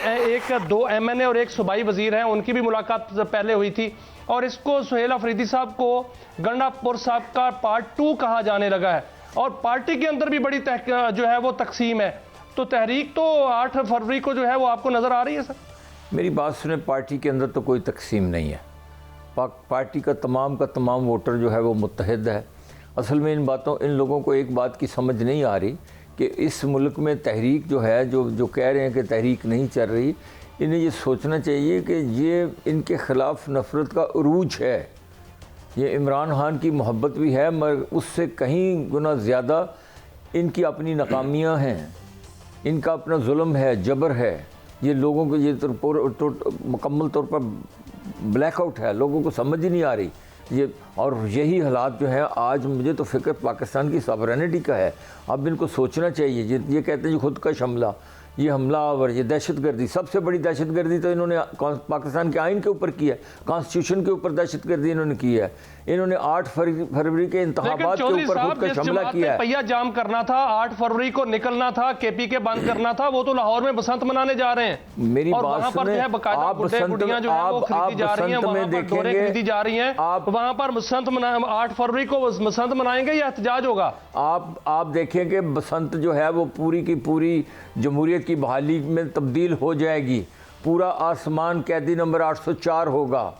2 MNA और 1 सूबाई वजीर हैं, उनकी भी मुलाकात पहले हुई थी, और इसको सुहेल अफरीदी साहब को गंडापुर साहब का पार्ट 2 कहा जाने लगा है, और पार्टी के अंदर भी बड़ी जो है वो तकसीम है। तो तहरीक तो 8 फरवरी को जो है वो आपको नज़र आ रही है? सर मेरी बात सुने, पार्टी के अंदर तो कोई तकसीम नहीं है। पार्टी का तमाम वोटर जो है वो मुत्तहिद है। असल में इन लोगों को एक बात की समझ नहीं आ रही कि इस मुल्क में तहरीक जो है, जो कह रहे हैं कि तहरीक नहीं चल रही, इन्हें ये सोचना चाहिए कि ये इनके ख़िलाफ़ नफ़रत का उरूज है। ये इमरान खान की मोहब्बत भी है, मगर उससे कहीं गुना ज़्यादा इनकी अपनी नाकामियाँ हैं, इनका अपना जुल्म है, जबर है। ये लोगों को ये मुकम्मल तौर पर ब्लैकआउट है, लोगों को समझ ही नहीं आ रही ये। और यही हालात जो है आज मुझे तो फ़िक्र पाकिस्तान की सॉवरेनिटी का है। अब इनको सोचना चाहिए। ये कहते हैं खुद का हमला, ये हमलावर, ये दहशतगर्दी, सबसे बड़ी दहशतगर्दी तो इन्होंने पाकिस्तान के आइन के ऊपर की है, कॉन्स्टिट्यूशन के ऊपर दहशतगर्दी इन्होंने की है। इन्होंने 8 फरवरी के इंतखाबात के ऊपर खुद का हमला किया है। पहिया जाम करना था, 8 फरवरी को निकलना था, KPK बंद करना था, वो तो लाहौर में बसंत मनाने जा रहे हैं। मेरी बात सुने, आप बसंत में देखेंगे जा रही हैं, आप वहां पर 8 फरवरी को बसंत मनाएंगे या एहतजाज होगा? आप देखेंगे बसंत जो है वो पूरी की पूरी जमहूरियत की बहाली में तब्दील हो जाएगी। पूरा आसमान कैदी नंबर 804 होगा।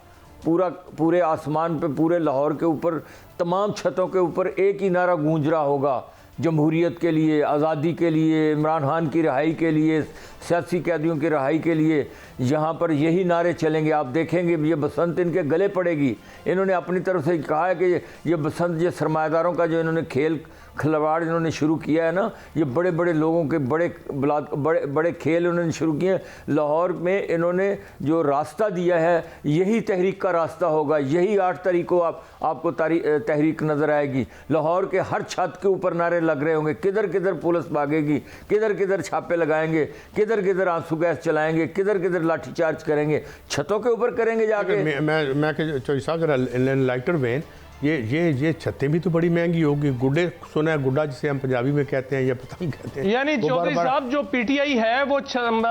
पूरे आसमान पे, पूरे लाहौर के ऊपर, तमाम छतों के ऊपर एक ही नारा गूंज रहा होगा जमहूरियत के लिए, आज़ादी के लिए, इमरान खान की रिहाई के लिए, सियासी कैदियों की रिहाई के लिए, यहाँ पर यही नारे चलेंगे। आप देखेंगे ये बसंत इनके गले पड़ेगी। इन्होंने अपनी तरफ से कहा है कि ये बसंत, ये सरमायादारों का जो इन्होंने खेल खिलवाड़ इन्होंने शुरू किया है ना, ये बड़े बड़े लोगों के बड़े बड़े खेल उन्होंने शुरू किए हैं। लाहौर में इन्होंने जो रास्ता दिया है यही तहरीक का रास्ता होगा। यही 8 तारीख को आपको तहरीक नज़र आएगी। लाहौर के हर छत के ऊपर नारे लग रहे होंगे, किधर किधर पुलिस भागेगी, किधर किधर छापे लगाएंगे, किधर किधर आंसू गैस चलाएंगे, किधर किधर लाठीचार्ज करेंगे, छतों के ऊपर करेंगे जाके। मैं चौधरी साहब जरा लाइटर वेन, ये छतें भी तो बड़ी महंगी होगी। गुड्डे, सुना है गुड्डा जिसे हम पंजाबी में कहते हैं या पतंग कहते हैं, यानी चौधरी साहब जो पीटीआई है वो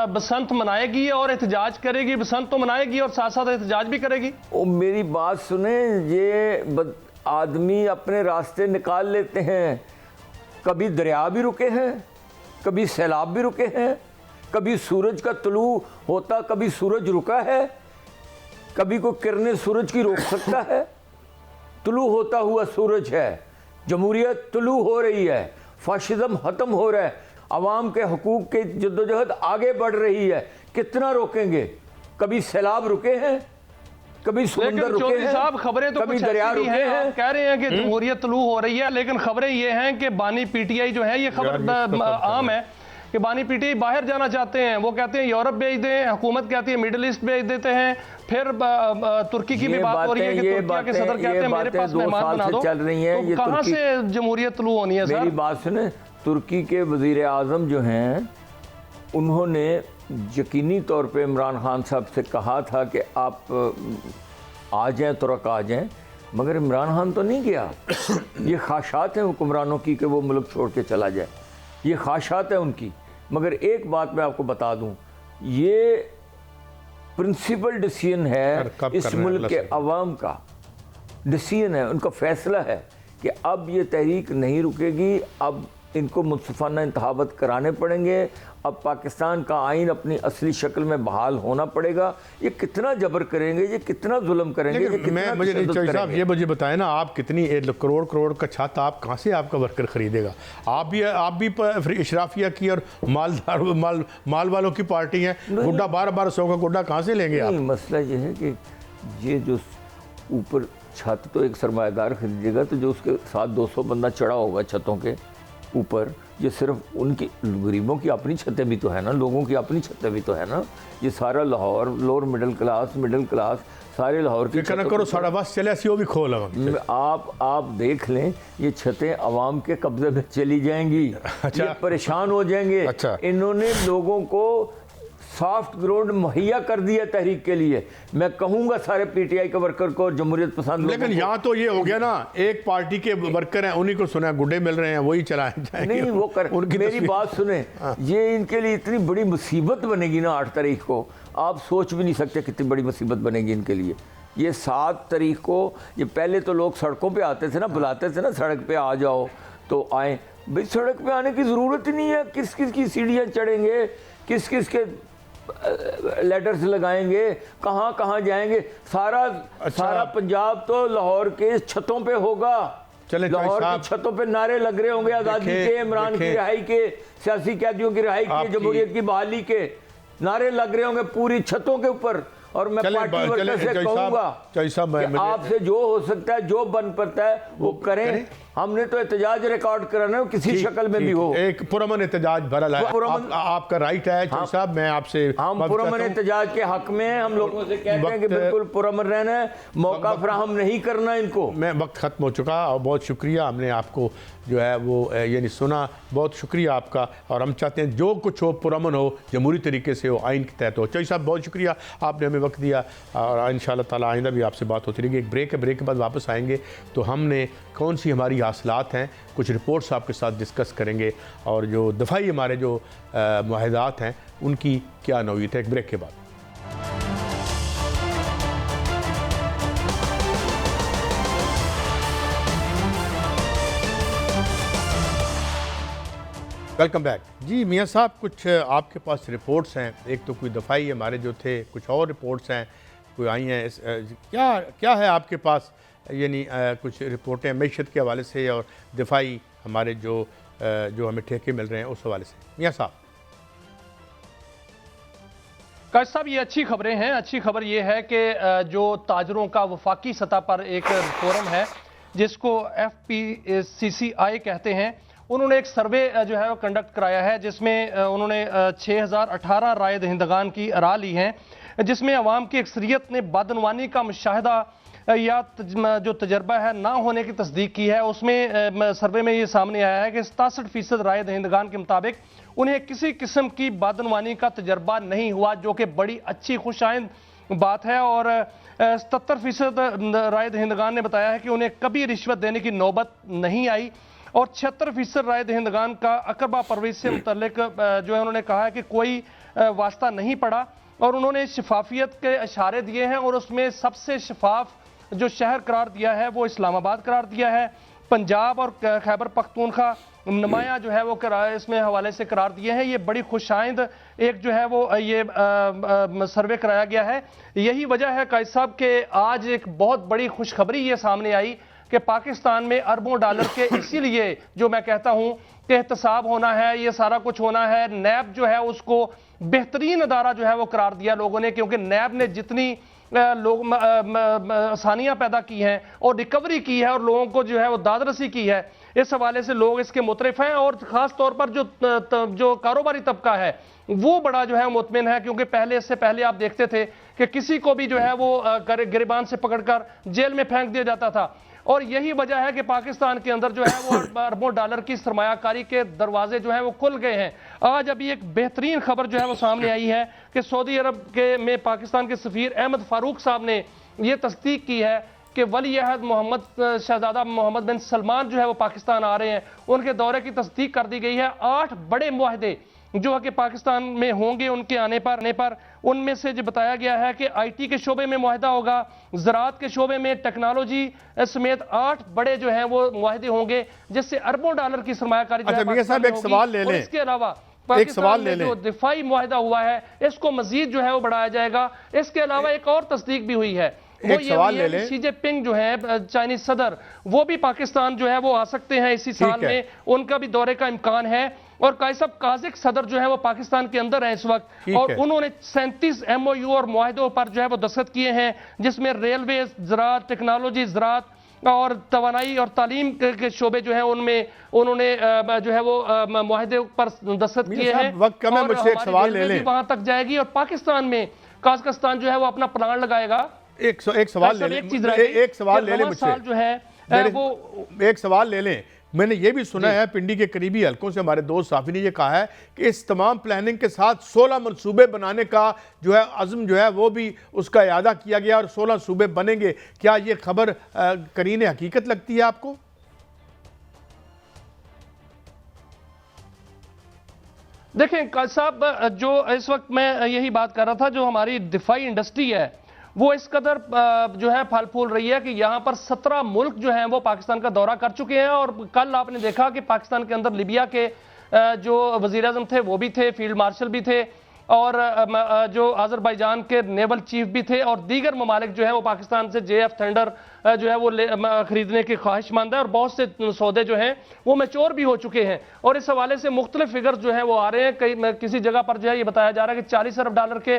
बसंत मनाएगी और एहतजाज करेगी, बसंत तो मनाएगी और साथ साथ एहतजाज भी करेगी। ओ मेरी बात सुने, ये आदमी अपने रास्ते निकाल लेते हैं। कभी दरिया भी रुके हैं, कभी सैलाब भी रुके हैं, कभी सूरज का तुलू होता, कभी सूरज रुका है, कभी कोई किरणें सूरज की रोक सकता है। तुलू होता हुआ सूरज है, जमहूरियत तुलू हो रही है, फाशिज्म खत्म हो रहा है, अवाम के हकूक़ के जद्दोजहद आगे बढ़ रही है। कितना रोकेंगे? कभी सैलाब रुके हैं, कभी समंदर रुके हैं, साहब खबरें तो कभी कुछ दरिया ऐसी भी रुके हैं, हैं। कह रहे हैं कि जमहूरियत तुलू हो रही है, लेकिन खबरें ये हैं कि बानी पीटीआई जो है, ये खबर आम है कि बानी पीटीआई बाहर जाना चाहते हैं। वो कहते हैं यूरोप भेज दें, हुकूमत कहती है मिडिल ईस्ट भेज देते हैं। फिर तुर्की की भी बात हो रही है कि तुर्की के सदर कहते हैं मेरे पास मेहमान बना दो। चल रही है, तो कहाँ से जमहूरियत तुलू होनी है? मेरी बात सुने, तुर्की के वजीर आज़म जो हैं उन्होंने यकीनी तौर पे इमरान खान साहब से कहा था कि आप आ जाएं, तुरक आ जाएं, मगर इमरान खान तो नहीं गया। ये ख्वाहिशात हैं हुक्मरानों की कि वो मुल्क छोड़ के चला जाए, ये ख्वाहिशात है उनकी। मगर एक बात मैं आपको बता दूं, ये प्रिंसिपल डिसीजन है इस मुल्क के अवाम का, डिसीजन है, उनका फैसला है कि अब ये तहरीक नहीं रुकेगी। अब इनको मुनसिफाना इंतखाबात कराने पड़ेंगे। अब पाकिस्तान का आइन अपनी असली शक्ल में बहाल होना पड़ेगा। ये कितना जबर करेंगे, ये कितना जुल्म करेंगे, ये कितना मुझे साहब ये मुझे बताएं ना, आप कितनी करोड़ का छत आप कहाँ से आपका वर्कर खरीदेगा? आप भी इशराफिया की और माल वालों की पार्टी है। गुड्डा 1200 का गुड्डा कहाँ से लेंगे आप? मसला ये है कि ये जो ऊपर छत तो एक सरमायादार खरीदेगा, तो जो उसके साथ 200 बंदा चढ़ा होगा छतों के ऊपर, ये सिर्फ उनकी गरीबों की अपनी छतें भी तो है ना, लोगों की अपनी छतें भी तो है ना। ये सारा लाहौर लोअर मिडिल क्लास सारे लाहौर की करो साढ़ा बस चले सी वो भी खोल। आप देख लें, ये छतें अवाम के कब्जे में चली जाएंगी। अच्छा। ये परेशान हो जाएंगे। अच्छा। इन्होंने लोगों को सॉफ्ट ग्राउंड मुहैया कर दिया तहरीक के लिए। मैं कहूँगा सारे पीटीआई के वर्कर को, जमहूरियत पसंद। लेकिन यहाँ तो ये हो गया ना, एक पार्टी के वर्कर हैं, उन्हीं को सुना गुड्डे मिल रहे हैं, वही चलाए जाएंगे। नहीं वो कर, मेरी बात सुने, ये इनके लिए इतनी बड़ी मुसीबत बनेगी ना 8 तारीख को, आप सोच भी नहीं सकते कितनी बड़ी मुसीबत बनेगी इनके लिए। ये 7 तारीख को, ये पहले तो लोग सड़कों पे आते थे ना, बुलाते थे ना सड़क पे आ जाओ, तो आए। भाई सड़क पे आने की ज़रूरत ही नहीं है। किस किस की सीढ़ियाँ चढ़ेंगे, किस किस के लेटर्स लगाएंगे, कहाँ कहाँ जाएंगे। सारा पंजाब तो लाहौर के छतों पे होगा। लाहौर की छतों पे नारे लग रहे होंगे, आज़ादी के, इमरान की रिहाई के, सियासी कैदियों की रिहाई के, जमहूरियत की बहाली के नारे लग रहे होंगे पूरी छतों के ऊपर। और मैं पार्टी वर्कर से कहूँगा आपसे जो हो सकता है, जो बन पड़ता है वो करें। हमने तो एहतजाज रिकॉर्ड कराना है, किसी शक्ल में भी हो। एक पुरअमन एहतजाज भरल है, आपका राइट है चौधरी साहब। मैं आपसे हम पुरअमन एहतजाज के हक में हम लोगों से कहते हैं कि बिल्कुल पुरअमन रहना है, मौका फराहम नहीं करना इनको। मैं वक्त खत्म हो चुका और बहुत शुक्रिया, हमने आपको जो है वो यानी सुना, बहुत शुक्रिया आपका। और हम चाहते हैं जो कुछ हो पुरअमन हो, जमहूरी तरीके से हो, आइन के तहत हो। चौधरी साहब बहुत शुक्रिया, आपने हमें वक्त दिया और इंशाअल्लाह ताला आइंदा भी आपसे बात होती रहेगी। एक ब्रेक है, ब्रेक के बाद वापस आएंगे तो हमने कौन सी हमारी हासिलात हैं, कुछ रिपोर्ट्स आपके साथ डिस्कस करेंगे और जो दफ़ाई हमारे जो मुआहदात हैं उनकी क्या नौयत है। एक ब्रेक के बाद। वेलकम बैक जी। मियाँ साहब, कुछ आपके पास रिपोर्ट्स हैं, एक तो कोई दफ़ाई हमारे जो थे, कुछ और रिपोर्ट्स हैं कोई आई हैं, क्या है आपके पास? यानी कुछ रिपोर्टें मैशत के हवाले से और दिफाई हमारे जो जो हमें ठेके मिल रहे हैं उस हवाले से। मियां साहब। काश साहब, ये अच्छी खबरें हैं। अच्छी खबर ये है कि जो ताजरों का वफाकी सतह पर एक फोरम है जिसको FPCCI कहते हैं, उन्होंने एक सर्वे जो है वो कंडक्ट कराया है जिसमें उन्होंने 6018 राय दहिंदगान की राय ली है, जिसमें अवाम की अक्सरियत ने बदनवानी का मुशाहिदा या जो तजर्बा है ना होने की तस्दीक की है। उसमें सर्वे में ये सामने आया है कि 67% राय दहिंदगान के मुताबिक उन्हें किसी किस्म की बदनवानी का तजर्बा नहीं हुआ, जो कि बड़ी अच्छी खुशाइंद बात है। और 77% राय दहिंदगान ने बताया है कि उन्हें कभी रिश्वत देने की नौबत नहीं आई, और 76% राय दहिंदगान का अकरबा परवेज से मुतल्लिक जो है उन्होंने कहा है कि कोई वास्ता नहीं पड़ा, और उन्होंने शफाफियत के इशारे दिए हैं। और उसमें सबसे शफाफ जो शहर करार दिया है वो इस्लामाबाद करार दिया है। पंजाब और खैबर पख्तूनख्वा नुमाया जो है वो इसमें हवाले से करार दिए हैं। ये बड़ी खुशाइंद एक जो है वो ये सर्वे कराया गया है। यही वजह है कायद साहब कि आज एक बहुत बड़ी खुशखबरी ये सामने आई कि पाकिस्तान में अरबों डॉलर के इसीलिए जो मैं कहता हूं कि एहतसाब होना है, ये सारा कुछ होना है। नैब जो है उसको बेहतरीन अदारा जो है वो करार दिया लोगों ने, क्योंकि नैब ने जितनी लोग आसानियां पैदा की हैं और रिकवरी की है और लोगों को जो है वो दादरसी की है, इस हवाले से लोग इसके मुतरिफ हैं। और ख़ास तौर पर जो कारोबारी तबका है वो बड़ा जो है मुतमिन है, क्योंकि इससे पहले आप देखते थे कि किसी को भी जो है वो गिरबान से पकड़कर जेल में फेंक दिया जाता था। और यही वजह है कि पाकिस्तान के अंदर जो है वो अरबों डॉलर की सरमायाकारी के दरवाजे जो हैं वो खुल गए हैं। आज अभी एक बेहतरीन खबर जो है वो सामने आई है कि सऊदी अरब में पाकिस्तान के सफीर अहमद फारूक साहब ने ये तस्दीक की है कि वली अहद मोहम्मद शहजादा मोहम्मद बिन सलमान जो है वो पाकिस्तान आ रहे हैं। उनके दौरे की तस्दीक कर दी गई है। 8 बड़े मुआहदे जो है कि पाकिस्तान में होंगे उनके आने पर उनमें से जो बताया गया है कि IT के शोबे में मुआहदा होगा, ज़राअत के शोबे में, टेक्नोलॉजी समेत 8 बड़े जो हैं वो मुआहदे होंगे, जिससे अरबों डॉलर की सरमायाकारी जो है पाकिस्तान में होगी। इसके अलावा पाकिस्तान में जो दिफाई मुआहदा हुआ है इसको मजीद जो है वो बढ़ाया जाएगा। इसके अलावा एक और तस्दीक भी हुई है, वो ये है शी जिनपिंग जो है चाइनीज सदर, वो भी पाकिस्तान जो है वो आ सकते हैं इसी साल में, उनका भी दौरे का इम्कान है। और कायसाब काजिक सदर जो है वो पाकिस्तान के अंदर है इस वक्त, और उन्होंने 37 MOU और मुआहदों पर जो है वो दस्तखत किए हैं, जिसमें रेलवे, ज़राअत, टेक्नोलॉजी, ज़राअत और तवानाई और तालीम के शोबे जो है उनमें उन्होंने जो है वो मुआहदे पर दस्तखत किए हैं। वक्त कम है, मुझसे एक सवाल ले लें। वहां तक जाएगी और पाकिस्तान में काज़ाकिस्तान जो है वो अपना प्लान लगाएगा। एक सवाल ले लें, एक सवाल ले लें मुझसे, जो है वो एक सवाल ले लें। मैंने ये भी सुना है पिंडी के करीबी हलकों से हमारे दोस्त साफी ने ये कहा है कि इस तमाम प्लानिंग के साथ 16 मनसूबे बनाने का जो है अज़्म जो है वो भी उसका इयादा किया गया और 16 सूबे बनेंगे। क्या ये खबर करीने हकीकत लगती है आपको? देखें साहब, जो इस वक्त मैं यही बात कर रहा था, जो हमारी दिफाई इंडस्ट्री है वो इस कदर जो है फल फूल रही है कि यहाँ पर 17 मुल्क जो हैं वो पाकिस्तान का दौरा कर चुके हैं। और कल आपने देखा कि पाकिस्तान के अंदर लीबिया के जो वज़ीर आज़म थे वो भी थे, फील्ड मार्शल भी थे, और जो अज़रबैजान के नेवल चीफ भी थे, और दीगर ममालिक जो है वो पाकिस्तान से JF थंडर जो है वो खरीदने की ख्वाहिशमंद है, और बहुत से सौदे जो हैं वो मैच्योर भी हो चुके हैं। और इस हवाले से मुख्तलिफ फिगर्स जो हैं वो आ रहे हैं। कई किसी जगह पर जो है ये बताया जा रहा है कि 40 अरब डॉलर के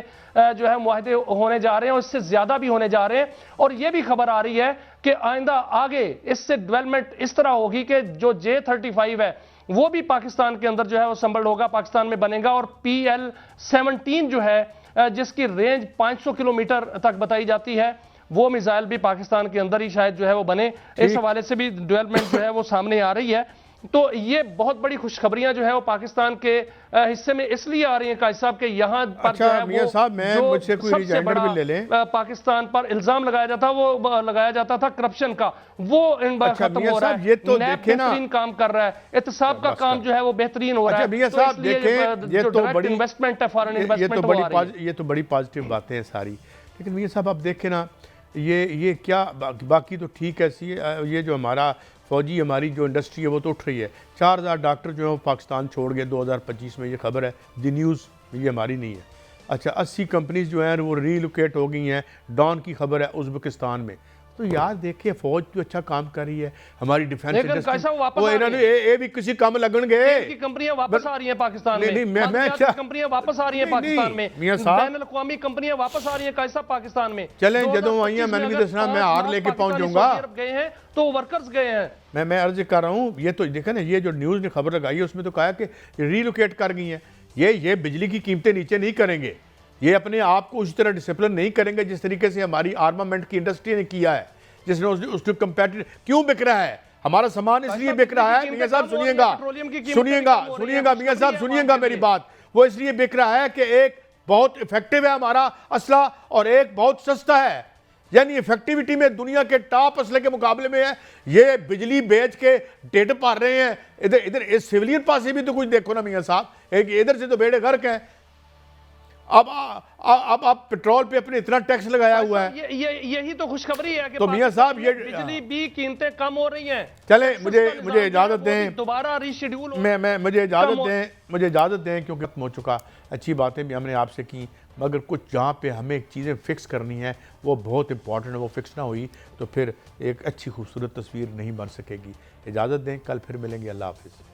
जो है मुआहदे होने जा रहे हैं, और इससे ज़्यादा भी होने जा रहे हैं। और ये भी खबर आ रही है कि आइंदा आगे इससे डेवलपमेंट इस तरह होगी कि जो J35 है वो भी पाकिस्तान के अंदर जो है वो संबल होगा, पाकिस्तान में बनेगा। और PL-17 जो है जिसकी रेंज 500 किलोमीटर तक बताई जाती है, वो मिसाइल भी पाकिस्तान के अंदर ही शायद जो है वो बने। इस हवाले से भी डेवलपमेंट जो है वो सामने आ रही है। तो ये बहुत बड़ी खुशखबरियां जो है वो पाकिस्तान के हिस्से में इसलिए आ रही हैं कायद साहब के यहाँ पर अच्छा, जो है मियां साहब, मैं मुझसे कोई रिजाइंडर भी ले लें। पाकिस्तान पर इल्जाम लगाया जाता था करप्शन का, वो इन बार खत्म हो रहा है। ये तो देखें ना, बेहतरीन काम कर रहा है, एहतसाब का काम जो है वो बेहतरीन हो रहा है। मियां साहब देखें, ये तो बड़ी इन्वेस्टमेंट है, फॉरेन इन्वेस्टमेंट, ये तो बड़ी पॉजिटिव बातें हैं सारी। लेकिन मियां साहब आप देखें ना, ये क्या बाकी तो ठीक है, ये जो हमारा फौजी हमारी जो इंडस्ट्री है वो तो उठ रही है। 4000 डॉक्टर जो है वो पाकिस्तान छोड़ गए 2025 में, ये खबर है द न्यूज़, ये हमारी नहीं है। अच्छा, 80 कंपनीज जो हैं वो रीलोकेट हो गई हैं, डॉन की खबर है उज़्बेकिस्तान में। तो यार देखिए फौज तो अच्छा काम कर रही है, हमारी डिफेंस लेकिन कैसा वो वापस आ रही इन्होंने है? ये भी किसी काम लगन गए की कंपनियां वापस आ रही हैं पाकिस्तान नहीं, में, नहीं, मैं मंशियात क्या- की कंपनियां वापस आ रही हैं नहीं, पाकिस्तान नहीं, में, मियां साहब। बैनुल-अक़वामी कंपनियां वापस आ रही हैं कैसा पाकिस्तान में। चलें, 2025 जदों आइयां, मैंने भी अगर दसना, मैं 5 हार लाख लेके पाकिस्तानी पहुंचूंगा। सऊदी अरब गए हैं तो वर्कर्स गए हैं। मैं अर्ज कर रहा हूँ, ये तो देखें ना, ये जो न्यूज़ ने खबर लगाई है उसमें तो कहा कि रीलोकेट कर गई हैं। ये बिजली की कीमतें नीचे नहीं करेंगे, ये अपने आप को उस तरह डिसिप्लिन नहीं करेंगे जिस तरीके से हमारी आर्मामेंट की इंडस्ट्री ने किया है, जिसने उसको कंपेटिटिव क्यों बिक रहा है हमारा सामान, इसलिए बिक रहा है। मियां साहब सुनिएगा, सुनिएगा मियां साहब, सुनिएगा मेरी बात। वो इसलिए बिक रहा है कि एक बहुत इफेक्टिव है हमारा असला और एक बहुत सस्ता है, यानी इफेक्टिविटी में दुनिया के टॉप असले के मुकाबले में है। ये बिजली बेच के ढिड भर रहे हैं। इधर इधर इस सिविलियन पास भी तो कुछ देखो ना मियां साहब, एक इधर से तो बेड़े गर्क हैं। अब आप पेट्रोल पे अपने इतना टैक्स लगाया हुआ है। यही तो खुशखबरी है कि तो मियां साहब ये बिजली भी कीमतें कम हो रही हैं। चले, मुझे इजाजत दें, दोबारा रिशेड्यूल मुझे इजाजत दें क्योंकि खत्म हो चुका। अच्छी बातें भी हमने आपसे की, मगर कुछ जहाँ पे हमें चीज़ें फिक्स करनी है वो बहुत इंपॉर्टेंट है, वो फिक्स ना हुई तो फिर एक अच्छी खूबसूरत तस्वीर नहीं बन सकेगी। इजाज़त दें, कल फिर मिलेंगे। अल्लाह हाफिज़।